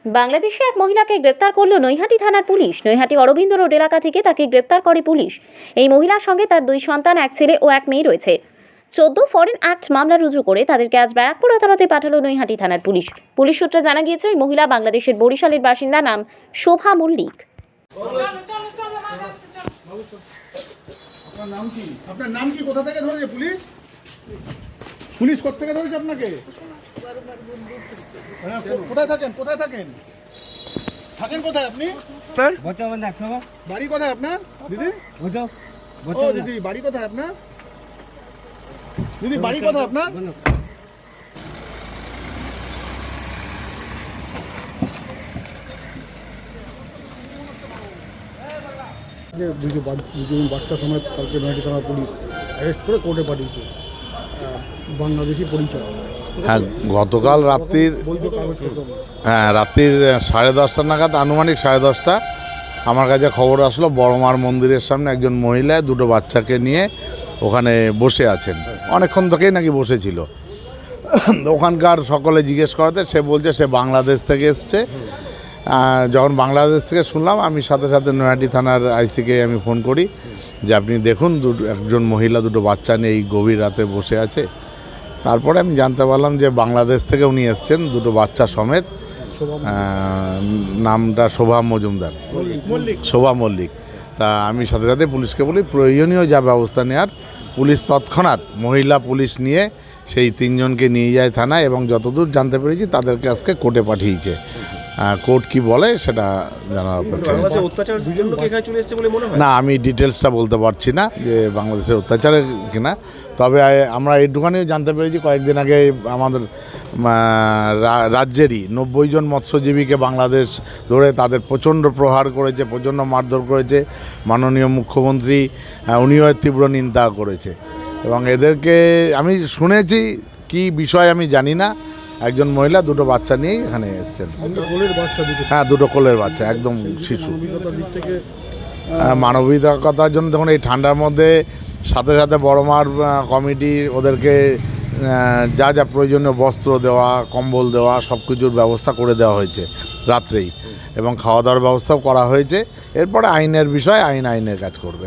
বাংলাদেশে এক মহিলাকে গ্রেপ্তার করল নৈহাটি থানার পুলিশ। নৈহাটি অরবিন্দ রোড এলাকা থেকে তাকে গ্রেপ্তার করে পুলিশ। এই মহিলার সঙ্গে তার 2 সন্তান, এক ছেলে ও এক মেয়ে রয়েছে। 14 ফরেন অ্যাক্ট মামলা রুজু করে তাদেরকে আজ ব্যারাকপুর আদালতে পাঠালো নৈহাটি থানার পুলিশ। পুলিশ সূত্রে জানা গিয়েছে, ওই মহিলা বাংলাদেশের বরিশালের বাসিন্দা, নাম শোভা মল্লিক। আপনার নাম কি? কোথা থেকে ধরেছে পুলিশ? পুলিশ কোথা থেকে ধরেছে আপনাকে? কোথায় থাকেন? কোথায় থাকেন? থাকেন কোথায় আপনি? বাড়ি কোথায় আপনার দিদি? ও দিদি, বাড়ি কোথায় আপনার? দিদি, বাড়ি কোথায় আপনার? দুজন বাচ্চা সমেত কালকে নৈহাটি থানা পুলিশ অ্যারেস্ট করে কোর্টে পাঠিয়েছে। বাংলাদেশি পরিচয়। হ্যাঁ, গতকাল রাত্রির রাত্রির 10:30 নাগাদ, আনুমানিক 10:30 আমার কাছে খবর আসলো বড়মার মন্দিরের সামনে একজন মহিলা 2 বাচ্চাকে নিয়ে ওখানে বসে আছেন। অনেকক্ষণ থেকেই নাকি বসেছিল। ওখানকার সকলে জিজ্ঞেস করাতে সে বলছে সে বাংলাদেশ থেকে এসছে। যখন বাংলাদেশ থেকে শুনলাম, আমি সাথে সাথে নৈহাটি থানার আইসিকে আমি ফোন করি যে আপনি দেখুন একজন মহিলা 2 বাচ্চা নিয়ে এই গভীর রাতে বসে আছে। তারপরে আমি জানতে পারলাম যে বাংলাদেশ থেকে উনি এসছেন 2 বাচ্চা সমেত। নামটা শোভা মজুমদার, শোভা মল্লিক। তা আমি সাথে সাথে পুলিশকে বলি প্রয়োজনীয় যা ব্যবস্থা নেওয়ার। পুলিশ তৎক্ষণাৎ মহিলা পুলিশ নিয়ে সেই 3 জনকে নিয়ে যায় থানায়, এবং যতদূর জানতে পেরেছি তাদেরকে আজকে কোর্টে পাঠিয়েছে। কোর্ট কি বলে সেটা জানার অপেক্ষা। না, আমি ডিটেলসটা বলতে পারছি না যে বাংলাদেশের অত্যাচারে কিনা। তবে আমরা এইটুখানি জানতে পেরেছি, কয়েকদিন আগে আমাদের রাজ্যেরই 90 জন মৎস্যজীবীকে বাংলাদেশ ধরে তাদের প্রচণ্ড প্রহার করেছে, প্রচণ্ড মারধর করেছে। মাননীয় মুখ্যমন্ত্রী উনিও তীব্র নিন্দা করেছে, এবং এদেরকে আমি শুনেছি, কি বিষয় আমি জানি না। একজন মহিলা 2 বাচ্চা নিয়েই এখানে এসছেন। হ্যাঁ, 2 কোলের বাচ্চা, একদম শিশু। মানবিকতার জন্য দেখুন, এই ঠান্ডার মধ্যে সাথে সাথে বড়মার কমিটি ওদেরকে যা যা প্রয়োজনীয় বস্ত্র দেওয়া, কম্বল দেওয়া, সব কিছুর ব্যবস্থা করে দেওয়া হয়েছে রাত্রেই, এবং খাওয়া দাওয়ার ব্যবস্থাও করা হয়েছে। এরপরে আইনের বিষয়, আইনের কাজ করবে।